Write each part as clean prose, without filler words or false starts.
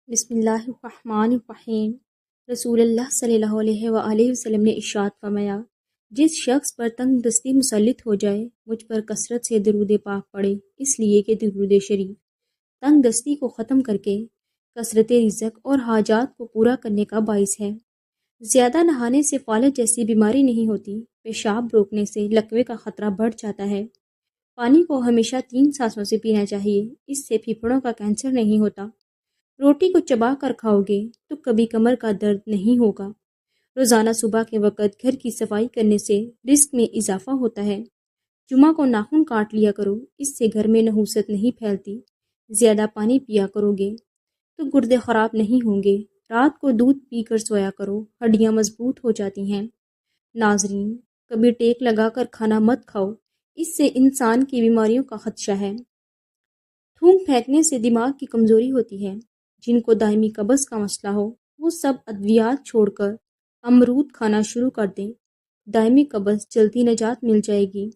بسم اللہ الرحمن الرحیم۔ رسول اللہ صلی اللہ علیہ وآلہ وسلم نے ارشاد فرمایا، جس شخص پر تنگ دستی مسلط ہو جائے مجھ پر کثرت سے درود پاک پڑھے، اس لیے کہ درود شریف تنگ دستی کو ختم کر کے کثرت رزق اور حاجات کو پورا کرنے کا باعث ہے۔ زیادہ نہانے سے فالج جیسی بیماری نہیں ہوتی، پیشاب روکنے سے لکوے کا خطرہ بڑھ جاتا ہے۔ پانی کو ہمیشہ 3 سانسوں سے پینا چاہیے، اس سے پھیپھڑوں کا کینسر نہیں ہوتا۔ روٹی کو چبا کر کھاؤ گے تو کبھی کمر کا درد نہیں ہوگا۔ روزانہ صبح کے وقت گھر کی صفائی کرنے سے رزق میں اضافہ ہوتا ہے۔ جمعہ کو ناخن کاٹ لیا کرو، اس سے گھر میں نحوست نہیں پھیلتی۔ زیادہ پانی پیا کرو گے تو گردے خراب نہیں ہوں گے۔ رات کو دودھ پی کر سویا کرو، ہڈیاں مضبوط ہو جاتی ہیں۔ ناظرین، کبھی ٹیک لگا کر کھانا مت کھاؤ، اس سے انسان کی بیماریوں کا خدشہ ہے۔ تھوک پھینکنے سے دماغ کی کمزوری ہوتی ہے۔ جن کو دائمی قبض کا مسئلہ ہو وہ سب ادویات چھوڑ کر امرود کھانا شروع کر دیں، دائمی قبض جلدی نجات مل جائے گی۔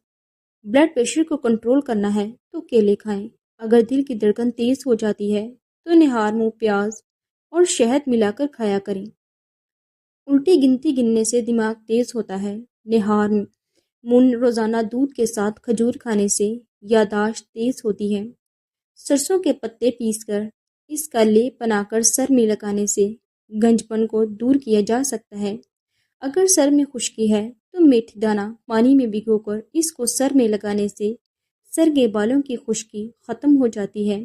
بلڈ پریشر کو کنٹرول کرنا ہے تو کیلے کھائیں۔ اگر دل کی دھڑکن تیز ہو جاتی ہے تو نہار منہ پیاز اور شہد ملا کر کھایا کریں۔ الٹی گنتی گننے سے دماغ تیز ہوتا ہے۔ نہار منہ روزانہ دودھ کے ساتھ کھجور کھانے سے یادداشت تیز ہوتی ہے۔ سرسوں کے پتے پیس کر اس کا لیپ بنا کر سر میں لگانے سے گنج پن کو دور کیا جا سکتا ہے۔ اگر سر میں خشکی ہے تو میتھی دانہ پانی میں بھگو کر اس کو سر میں لگانے سے سر کے بالوں کی خشکی ختم ہو جاتی ہے۔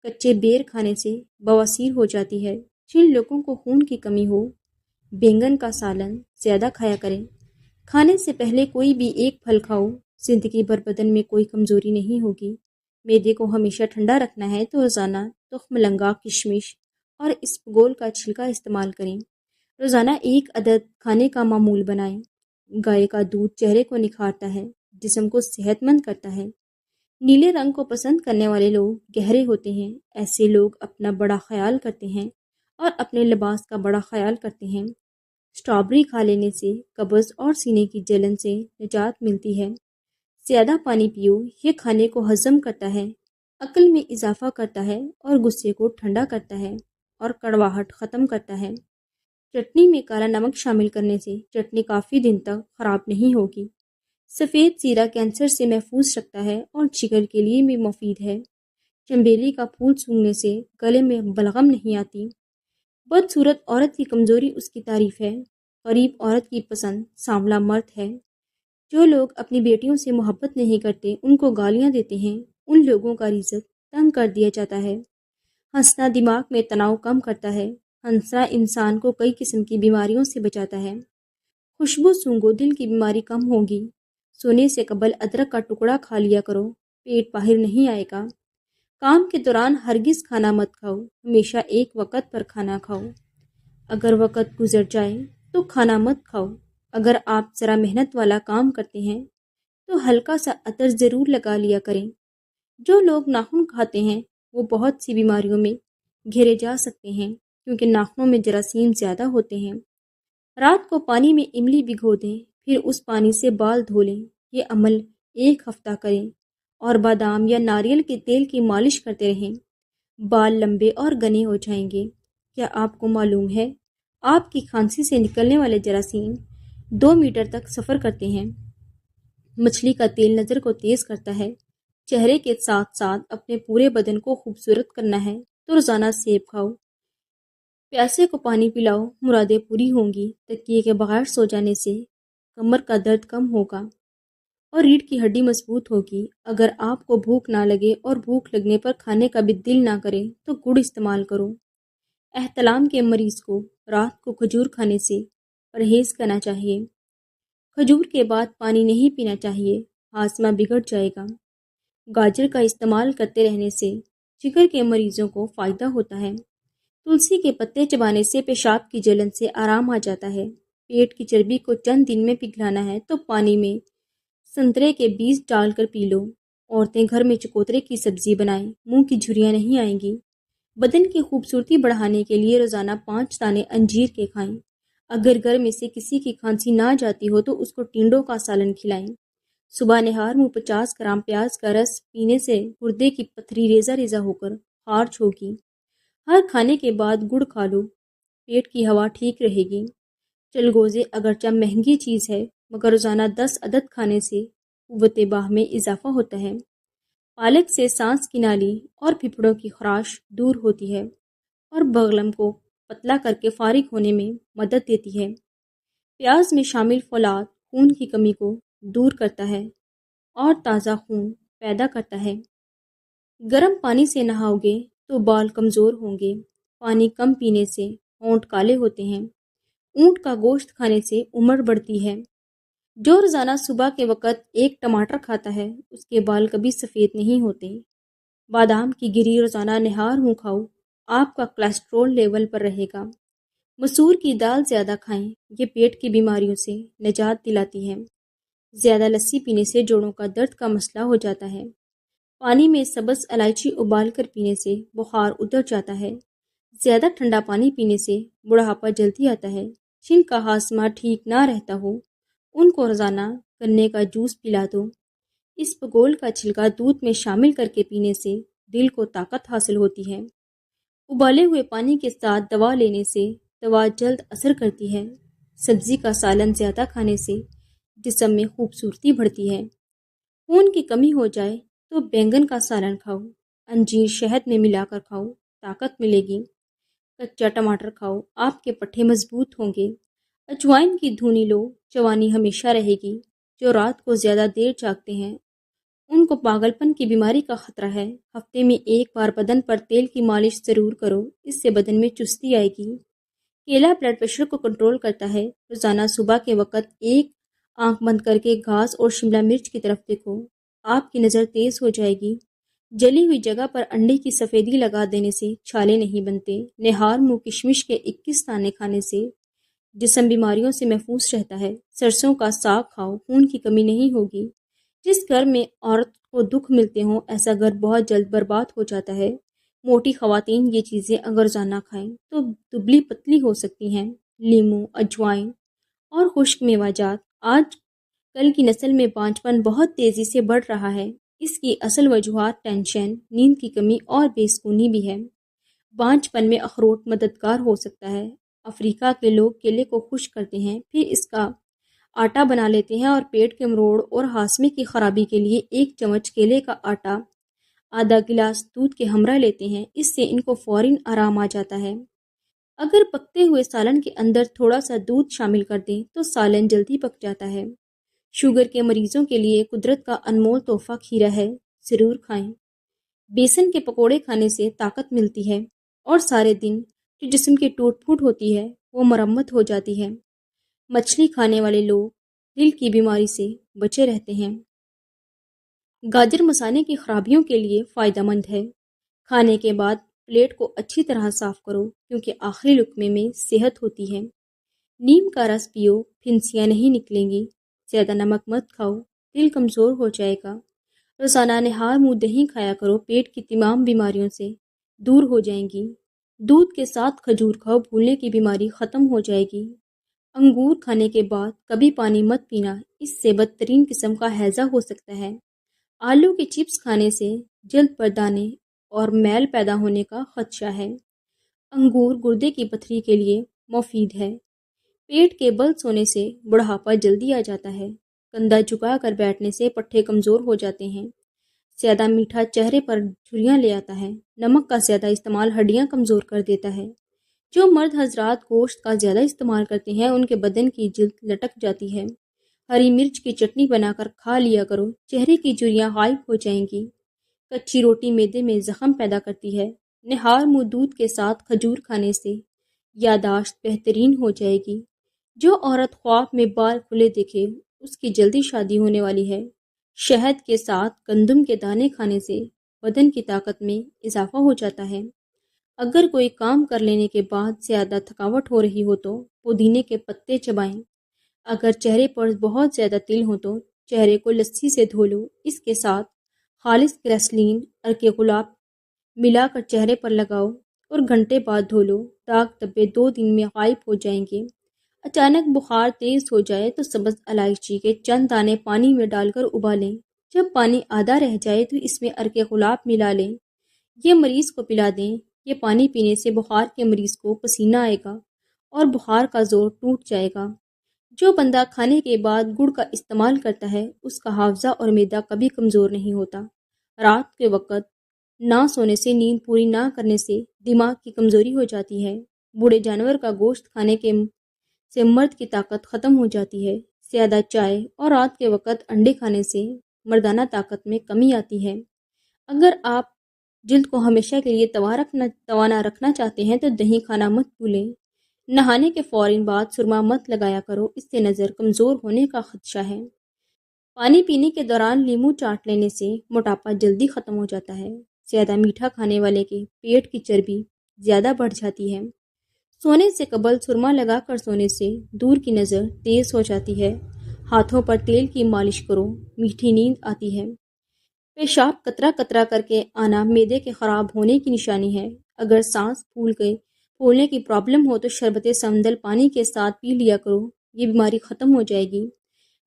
کچے بیر کھانے سے بواسیر ہو جاتی ہے۔ جن لوگوں کو خون کی کمی ہو، بینگن کا سالن زیادہ کھایا کریں۔ کھانے سے پہلے کوئی بھی ایک پھل کھاؤ، زندگی بھر بدن میں کوئی کمزوری نہیں ہوگی۔ معدے کو ہمیشہ ٹھنڈا رکھنا ہے تو روزانہ تخم لنگا، کشمش اور اسپغول کا چھلکا استعمال کریں۔ روزانہ 1 عدد کھانے کا معمول بنائیں۔ گائے کا دودھ چہرے کو نکھارتا ہے، جسم کو صحت مند کرتا ہے۔ نیلے رنگ کو پسند کرنے والے لوگ گہرے ہوتے ہیں۔ ایسے لوگ اپنا بڑا خیال کرتے ہیں اور اپنے لباس کا بڑا خیال کرتے ہیں۔ اسٹرابری کھا لینے سے قبض اور سینے کی جلن سے نجات ملتی ہے۔ زیادہ پانی پیو، یہ کھانے کو ہضم کرتا ہے، عقل میں اضافہ کرتا ہے اور غصے کو ٹھنڈا کرتا ہے اور کڑواہٹ ختم کرتا ہے۔ چٹنی میں کالا نمک شامل کرنے سے چٹنی کافی دن تک خراب نہیں ہوگی۔ سفید زیرہ کینسر سے محفوظ رکھتا ہے اور جگر کے لیے بھی مفید ہے۔ چنبیلی کا پھول سونگھنے سے گلے میں بلغم نہیں آتی۔ بدصورت عورت کی کمزوری اس کی تعریف ہے، غریب عورت کی پسند سانولا مرد ہے۔ جو لوگ اپنی بیٹیوں سے محبت نہیں کرتے، ان کو گالیاں دیتے ہیں، ان لوگوں کا رزق تنگ کر دیا جاتا ہے۔ ہنسنا دماغ میں تناؤ کم کرتا ہے۔ ہنسنا انسان کو کئی قسم کی بیماریوں سے بچاتا ہے۔ خوشبو سونگھو، دل کی بیماری کم ہوگی۔ سونے سے قبل ادرک کا ٹکڑا کھا لیا کرو، پیٹ باہر نہیں آئے گا۔ کام کے دوران ہرگز کھانا مت کھاؤ، ہمیشہ ایک وقت پر کھانا کھاؤ۔ اگر وقت گزر جائے تو کھانا مت کھاؤ۔ اگر آپ ذرا محنت والا کام کرتے ہیں تو ہلکا سا عطر ضرور لگا لیا کریں۔ جو لوگ ناخن کھاتے ہیں وہ بہت سی بیماریوں میں گھیرے جا سکتے ہیں، کیونکہ ناخنوں میں جراثیم زیادہ ہوتے ہیں۔ رات کو پانی میں املی بھگو دیں، پھر اس پانی سے بال دھو لیں۔ یہ عمل 1 ہفتہ کریں اور بادام یا ناریل کے تیل کی مالش کرتے رہیں۔ بال لمبے اور گھنے ہو جائیں گے۔ کیا آپ کو معلوم ہے آپ کی کھانسی سے نکلنے والے جراثیم 2 میٹر تک سفر کرتے ہیں؟ مچھلی کا تیل نظر کو تیز کرتا ہے۔ چہرے کے ساتھ ساتھ اپنے پورے بدن کو خوبصورت کرنا ہے تو روزانہ سیب کھاؤ۔ پیاسے کو پانی پلاؤ، مرادیں پوری ہوں گی۔ تکیے کے بغیر سو جانے سے کمر کا درد کم ہوگا اور ریڑھ کی ہڈی مضبوط ہوگی۔ اگر آپ کو بھوک نہ لگے اور بھوک لگنے پر کھانے کا بھی دل نہ کرے تو گڑ استعمال کرو۔ احتلام کے مریض کو رات کو کھجور کھانے سے پرہیز کرنا چاہیے۔ کھجور کے بعد پانی نہیں پینا چاہیے، ہاضمہ بگڑ جائے گا۔ گاجر کا استعمال کرتے رہنے سے جگر کے مریضوں کو فائدہ ہوتا ہے۔ تلسی کے پتے چبانے سے پیشاب کی جلن سے آرام آ جاتا ہے۔ پیٹ کی چربی کو چند دن میں پگھلانا ہے تو پانی میں سنترے کے بیج ڈال کر پی لو۔ عورتیں گھر میں چکوترے کی سبزی بنائیں، منہ کی جھریاں نہیں آئیں گی۔ بدن کی خوبصورتی بڑھانے کے لیے روزانہ 5 دانے انجیر کے کھائیں۔ اگر گھر میں سے کسی کی کھانسی نہ جاتی ہو تو اس کو ٹینڈوں کا سالن کھلائیں۔ صبح نہار منہ 50 گرام پیاز کا رس پینے سے گردے کی پتھری ریزہ ریزہ ہو کر خارج ہوگی۔ ہر کھانے کے بعد گڑ کھا لو، پیٹ کی ہوا ٹھیک رہے گی۔ چلگوزے اگرچہ مہنگی چیز ہے مگر روزانہ 10 عدد کھانے سے قوت باہ میں اضافہ ہوتا ہے۔ پالک سے سانس کی نالی اور پھپھڑوں کی خراش دور ہوتی ہے اور بغلم کو پتلا کر کے فارغ ہونے میں مدد دیتی ہے۔ پیاز میں شامل فولاد خون کی کمی کو دور کرتا ہے اور تازہ خون پیدا کرتا ہے۔ گرم پانی سے نہاؤ گے تو بال کمزور ہوں گے۔ پانی کم پینے سے ہونٹ کالے ہوتے ہیں۔ اونٹ کا گوشت کھانے سے عمر بڑھتی ہے۔ جو روزانہ صبح کے وقت ایک ٹماٹر کھاتا ہے اس کے بال کبھی سفید نہیں ہوتے۔ بادام کی گری روزانہ نہار منہ کھاؤ، آپ کا کولیسٹرول لیول پر رہے گا۔ مسور کی دال زیادہ کھائیں، یہ پیٹ کی بیماریوں سے نجات دلاتی ہے۔ زیادہ لسی پینے سے جوڑوں کا درد کا مسئلہ ہو جاتا ہے۔ پانی میں سبز الائچی ابال کر پینے سے بخار اتر جاتا ہے۔ زیادہ ٹھنڈا پانی پینے سے بڑھاپا جلدی آتا ہے۔ جن کا ہاضمہ ٹھیک نہ رہتا ہو ان کو روزانہ گنے کا جوس پلا دو۔ اس بگول کا چھلکا دودھ میں شامل کر کے پینے سے دل کو طاقت حاصل ہوتی ہے۔ ابالے ہوئے پانی کے ساتھ دوا لینے سے دوا جلد اثر کرتی ہے۔ سبزی کا سالن زیادہ کھانے سے جسم میں خوبصورتی بڑھتی ہے۔ خون کی کمی ہو جائے تو بینگن کا سالن کھاؤ، انجیر شہد میں ملا کر کھاؤ، طاقت ملے گی۔ کچا ٹماٹر کھاؤ، آپ کے پٹھے مضبوط ہوں گے۔ اجوائن کی دھونی لو، جوانی ہمیشہ رہے گی۔ جو رات کو زیادہ دیر جاگتے ہیں ان کو پاگل پن کی بیماری کا خطرہ ہے۔ ہفتے میں ایک بار بدن پر تیل کی مالش ضرور کرو، اس سے بدن میں چستی آئے گی۔ کیلا بلڈ پریشر کو کنٹرول کرتا ہے۔ روزانہ صبح کے وقت ایک آنکھ بند کر کے گھاس اور شملہ مرچ کی طرف دیکھو، آپ کی نظر تیز ہو جائے گی۔ جلی ہوئی جگہ پر انڈے کی سفیدی لگا دینے سے چھالے نہیں بنتے۔ نہار منہ کشمش کے 21 دانے کھانے سے جسم بیماریوں سے محفوظ رہتا ہے۔ سرسوں کا ساگ کھاؤ، خون کی کمی نہیں ہوگی۔ جس گھر میں عورت کو دکھ ملتے ہوں ایسا گھر بہت جلد برباد ہو جاتا ہے۔ موٹی خواتین یہ چیزیں اگر روزانہ کھائیں تو دبلی پتلی ہو سکتی ہیں۔ لیموں، اجوائن اور خشک میوہ جات۔ آج کل کی نسل میں بانجھپن بہت تیزی سے بڑھ رہا ہے۔ اس کی اصل وجوہات ٹینشن، نیند کی کمی اور بے سکونی بھی ہے۔ بانجھپن میں اخروٹ مددگار ہو سکتا ہے۔ افریقہ کے لوگ کیلے کو خشک کرتے ہیں، پھر اس کا آٹا بنا لیتے ہیں اور پیٹ کے مروڑ اور ہاضمے کی خرابی کے لیے 1 چمچ کیلے کا آٹا آدھا گلاس دودھ کے ہمراہ لیتے ہیں۔ اس سے ان کو فوراً آرام آ جاتا ہے۔ اگر پکتے ہوئے سالن کے اندر تھوڑا سا دودھ شامل کر دیں تو سالن جلدی پک جاتا ہے۔ شوگر کے مریضوں کے لیے قدرت کا انمول تحفہ کھیرا ہے، ضرور کھائیں۔ بیسن کے پکوڑے کھانے سے طاقت ملتی ہے اور سارے دن جو جسم کی ٹوٹ پھوٹ ہوتی ہے وہ مرمت ہو جاتی ہے۔ مچھلی کھانے والے لوگ دل کی بیماری سے بچے رہتے ہیں۔ گاجر مثانے کی خرابیوں کے لیے فائدہ مند ہے۔ کھانے کے بعد پلیٹ کو اچھی طرح صاف کرو کیونکہ آخری لقمے میں صحت ہوتی ہے۔ نیم کا رس پیو، پھنسیاں نہیں نکلیں گی۔ زیادہ نمک مت کھاؤ، دل کمزور ہو جائے گا۔ روزانہ نہار منہ دہی کھایا کرو، پیٹ کی تمام بیماریوں سے دور ہو جائیں گی۔ دودھ کے ساتھ کھجور کھاؤ، بھولنے کی بیماری ختم ہو جائے گی۔ انگور کھانے کے بعد کبھی پانی مت پینا، اس سے بدترین قسم کا ہیضہ ہو سکتا ہے۔ آلو کے چپس کھانے سے جلد پر دانے اور میل پیدا ہونے کا خدشہ ہے۔ انگور گردے کی پتھری کے لیے مفید ہے۔ پیٹ کے بل سونے سے بڑھاپا جلدی آ جاتا ہے۔ کندھا جھکا کر بیٹھنے سے پٹھے کمزور ہو جاتے ہیں۔ زیادہ میٹھا چہرے پر جھریاں لے آتا ہے۔ نمک کا زیادہ استعمال ہڈیاں کمزور کر دیتا ہے۔ جو مرد حضرات گوشت کا زیادہ استعمال کرتے ہیں ان کے بدن کی جلد لٹک جاتی ہے۔ ہری مرچ کی چٹنی بنا کر کھا لیا کرو، چہرے کی جھریاں غائب ہو جائیں گی۔ کچی روٹی معدے میں زخم پیدا کرتی ہے۔ نہار منہ دودھ کے ساتھ کھجور کھانے سے یادداشت بہترین ہو جائے گی۔ جو عورت خواب میں بال کھلے دیکھے اس کی جلدی شادی ہونے والی ہے۔ شہد کے ساتھ گندم کے دانے کھانے سے بدن کی طاقت میں اضافہ ہو جاتا ہے۔ اگر کوئی کام کر لینے کے بعد زیادہ تھکاوٹ ہو رہی ہو تو پودینے کے پتے چبائیں۔ اگر چہرے پر بہت زیادہ تل ہو تو چہرے کو لسی سے دھو لو، اس کے ساتھ خالص گریسلین عرق گلاب ملا کر چہرے پر لگاؤ اور گھنٹے بعد دھو لو۔ داغ دھبے 2 دن میں غائب ہو جائیں گے۔ اچانک بخار تیز ہو جائے تو سبز الائچی کے چند دانے پانی میں ڈال کر ابالیں۔ جب پانی آدھا رہ جائے تو اس میں عرق گلاب ملا لیں، یہ مریض کو پلا دیں۔ یہ پانی پینے سے بخار کے مریض کو پسینہ آئے گا اور بخار کا زور ٹوٹ جائے گا۔ جو بندہ کھانے کے بعد گڑ کا استعمال کرتا ہے اس کا حافظہ اور معدہ کبھی کمزور نہیں ہوتا۔ رات کے وقت نہ سونے سے، نیند پوری نہ کرنے سے دماغ کی کمزوری ہو جاتی ہے۔ بوڑھے جانور کا گوشت کھانے کے سے مرد کی طاقت ختم ہو جاتی ہے۔ زیادہ چائے اور رات کے وقت انڈے کھانے سے مردانہ طاقت میں کمی آتی ہے۔ اگر آپ جلد کو ہمیشہ کے لیے توانا رکھنا چاہتے ہیں تو دہی کھانا مت بھولیں۔ نہانے کے فوراً بعد سرما مت لگایا کرو، اس سے نظر کمزور ہونے کا خدشہ ہے۔ پانی پینے کے دوران لیمو چاٹ لینے سے موٹاپا جلدی ختم ہو جاتا ہے۔ زیادہ میٹھا کھانے والے کے پیٹ کی چربی زیادہ بڑھ جاتی ہے۔ سونے سے قبل سرما لگا کر سونے سے دور کی نظر تیز ہو جاتی ہے۔ ہاتھوں پر تیل کی مالش کرو، میٹھی نیند آتی ہے۔ پیشاب قطرہ قطرہ کر کے آنا معدے کے خراب ہونے کی نشانی ہے۔ اگر سانس پھولنے کی پرابلم ہو تو شربت سمندل پانی کے ساتھ پی لیا کرو، یہ بیماری ختم ہو جائے گی۔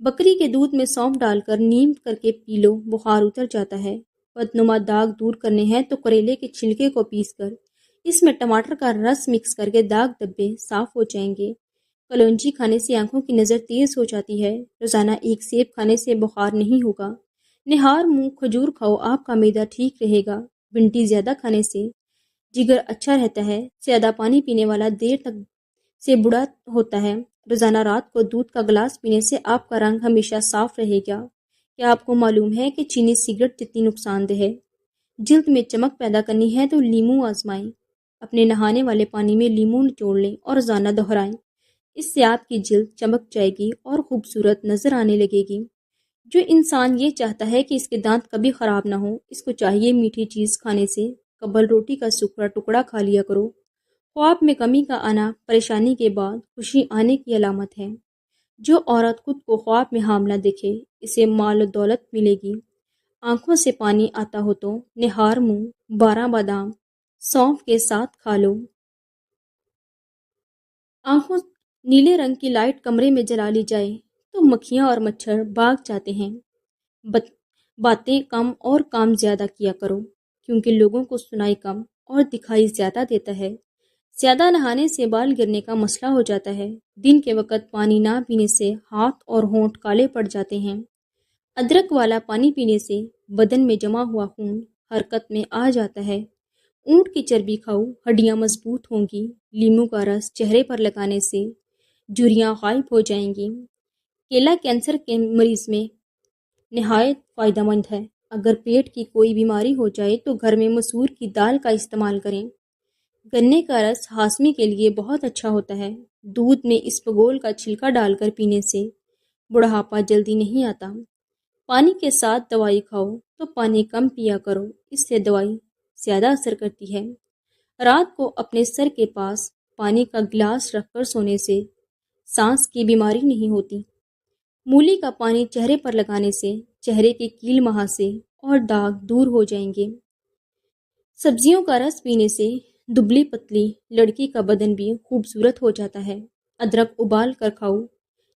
بکری کے دودھ میں سونف ڈال کر نیم کر کے پی لو، بخار اتر جاتا ہے۔ بدنما داغ دور کرنے ہیں تو کریلے کے چھلکے کو پیس کر اس میں ٹماٹر کا رس مکس کر کے داغ دبے صاف ہو جائیں گے۔ کلونجی کھانے سے آنکھوں کی نظر تیز ہو جاتی ہے۔ روزانہ ایک سیب کھانے سے بخار نہیں ہوگا۔ نہار منہ کھجور کھاؤ، آپ کا معدہ ٹھیک رہے گا۔ بھنڈی زیادہ کھانے سے جگر اچھا رہتا ہے۔ زیادہ پانی پینے والا دیر تک سے بوڑھا ہوتا ہے۔ روزانہ رات کو دودھ کا گلاس پینے سے آپ کا رنگ ہمیشہ صاف رہے گا۔ کیا آپ کو معلوم ہے کہ چینی سگریٹ جتنی نقصان دہ ہے؟ جلد میں چمک پیدا کرنی ہے تو لیمو آزمائیں۔ اپنے نہانے والے پانی میں لیمو نچوڑ لیں اور روزانہ دہرائیں۔ اس سے آپ کی جلد چمک جائے گی اور خوبصورت نظر آنے لگے گی۔ جو انسان یہ چاہتا ہے کہ اس کے دانت کبھی خراب نہ ہو، اس کو چاہیے میٹھی چیز کھانے سے قبل روٹی کا سکڑا ٹکڑا کھا لیا کرو۔ خواب میں کمی کا آنا پریشانی کے بعد خوشی آنے کی علامت ہے۔ جو عورت خود کو خواب میں حاملہ دیکھے اسے مال و دولت ملے گی۔ آنکھوں سے پانی آتا ہو تو نہار منہ 12 بادام سونف کے ساتھ کھا لو۔ آنکھوں نیلے رنگ کی لائٹ کمرے میں جلا لی جائے تو مکھیاں اور مچھر بھاگ جاتے ہیں۔ باتیں کم اور کام زیادہ کیا کرو، کیونکہ لوگوں کو سنائی کم اور دکھائی زیادہ دیتا ہے۔ زیادہ نہانے سے بال گرنے کا مسئلہ ہو جاتا ہے۔ دن کے وقت پانی نہ پینے سے ہاتھ اور ہونٹ کالے پڑ جاتے ہیں۔ ادرک والا پانی پینے سے بدن میں جمع ہوا خون حرکت میں آ جاتا ہے۔ اونٹ کی چربی کھاؤ، ہڈیاں مضبوط ہوں گی۔ لیمو کا رس چہرے پر لگانے سے جھریاں غائب ہو جائیں گی۔ کیلا کینسر کے مریض میں نہایت فائدہ مند ہے۔ اگر پیٹ کی کوئی بیماری ہو جائے تو گھر میں مسور کی دال کا استعمال کریں۔ گنے کا رس ہاضمے کے لیے بہت اچھا ہوتا ہے۔ دودھ میں اسپغول کا چھلکا ڈال کر پینے سے بڑھاپا جلدی نہیں آتا۔ پانی کے ساتھ دوائی کھاؤ تو پانی کم پیا کرو، اس سے دوائی زیادہ اثر کرتی ہے۔ رات کو اپنے سر کے پاس پانی کا گلاس رکھ کر سونے سے سانس کی بیماری نہیں ہوتی۔ مولی کا پانی چہرے پر لگانے سے چہرے کے کیل مہاسے اور داغ دور ہو جائیں گے۔ سبزیوں کا رس پینے سے دبلی پتلی لڑکی کا بدن بھی خوبصورت ہو جاتا ہے۔ ادرک ابال کر کھاؤ،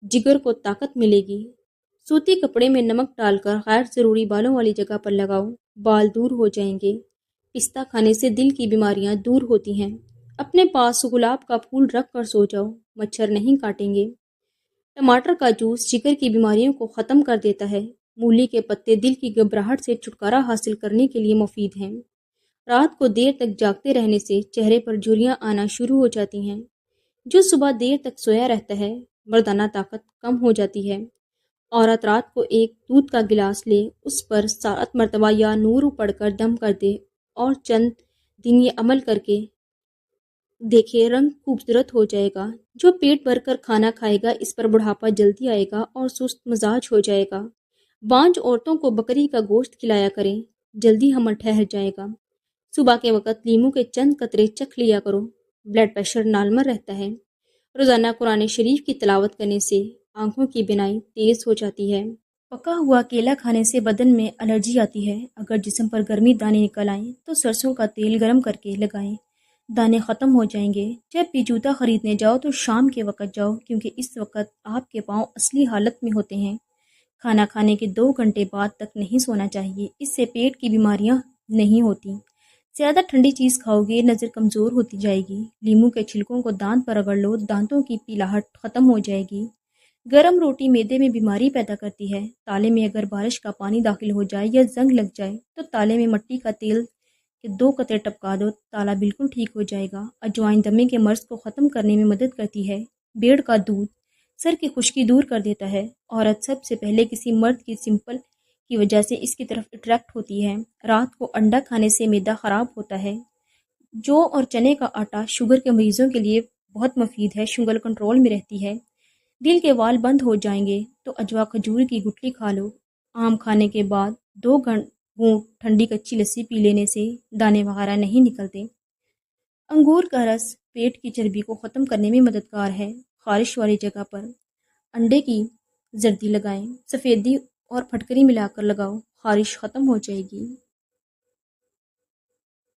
جگر کو طاقت ملے گی۔ سوتی کپڑے میں نمک ڈال کر غیر ضروری بالوں والی جگہ پر لگاؤ، بال دور ہو جائیں گے۔ پستہ کھانے سے دل کی بیماریاں دور ہوتی ہیں۔ اپنے پاس گلاب کا پھول رکھ کر سو جاؤ، مچھر نہیں کاٹیں گے۔ ٹماٹر کا جوس جگر کی بیماریوں کو ختم کر دیتا ہے۔ مولی کے پتے دل کی گھبراہٹ سے چھٹکارا حاصل کرنے کے لیے مفید ہیں۔ رات کو دیر تک جاگتے رہنے سے چہرے پر جھریاں آنا شروع ہو جاتی ہیں۔ جو صبح دیر تک سویا رہتا ہے مردانہ طاقت کم ہو جاتی ہے۔ عورت رات کو ایک دودھ کا گلاس لے، اس پر 7 مرتبہ یا نور پڑھ کر دم کر دے اور چند دن یہ عمل کر کے دیکھے، رنگ خوبصورت ہو جائے گا۔ جو پیٹ بھر کر کھانا کھائے گا اس پر بڑھاپا جلدی آئے گا اور سست مزاج ہو جائے گا۔ بانجھ عورتوں کو بکری کا گوشت کھلایا کریں، جلدی حمل ٹھہر جائے گا۔ صبح کے وقت لیمو کے چند قطرے چکھ لیا کرو، بلڈ پریشر نارمل رہتا ہے۔ روزانہ قرآن شریف کی تلاوت کرنے سے آنکھوں کی بینائی تیز ہو جاتی ہے۔ پکا ہوا کیلا کھانے سے بدن میں الرجی آتی ہے۔ اگر جسم پر گرمی دانے نکل آئیں تو سرسوں کا تیل گرم کر کے لگائیں، دانے ختم ہو جائیں گے۔ جب بھی جوتا خریدنے جاؤ تو شام کے وقت جاؤ، کیونکہ اس وقت آپ کے پاؤں اصلی حالت میں ہوتے ہیں۔ کھانا کھانے کے 2 گھنٹے بعد تک نہیں سونا چاہیے، اس سے پیٹ کی بیماریاں نہیں ہوتی۔ زیادہ ٹھنڈی چیز کھاؤ گے نظر کمزور ہوتی جائے گی۔ لیموں کے چھلکوں کو دانت پر رگڑ لو، دانتوں کی پیلاہٹ ختم ہو جائے گی۔ گرم روٹی معدے میں بیماری پیدا کرتی ہے۔ تالے میں اگر بارش کا پانی داخل ہو جائے یا زنگ لگ جائے تو تالے میں مٹی کا تیل کے 2 قطرے ٹپکا دو، تالا بالکل ٹھیک ہو جائے گا۔ اجوائن دمے کے مرض کو ختم کرنے میں مدد کرتی ہے۔ بیڑ کا دودھ سر کی خشکی دور کر دیتا ہے۔ عورت سب سے پہلے کسی مرد کی سمپل کی وجہ سے اس کی طرف اٹریکٹ ہوتی ہے۔ رات کو انڈا کھانے سے معدہ خراب ہوتا ہے۔ جو اور چنے کا آٹا شوگر کے مریضوں کے لیے بہت مفید ہے، شوگر کنٹرول میں رہتی ہے۔ دل کے وال بند ہو جائیں گے تو اجوا کھجور کی گٹلی کھا لو۔ آم کھانے کے بعد 2 گھونٹ ٹھنڈی کچی لسی پی لینے سے دانے وغیرہ نہیں نکلتے۔ انگور کا رس پیٹ کی چربی کو ختم کرنے میں مددگار ہے۔ خارش والی جگہ پر انڈے کی زردی لگائیں، سفیدی اور پھٹکری ملا کر لگاؤ، خارش ختم ہو جائے گی۔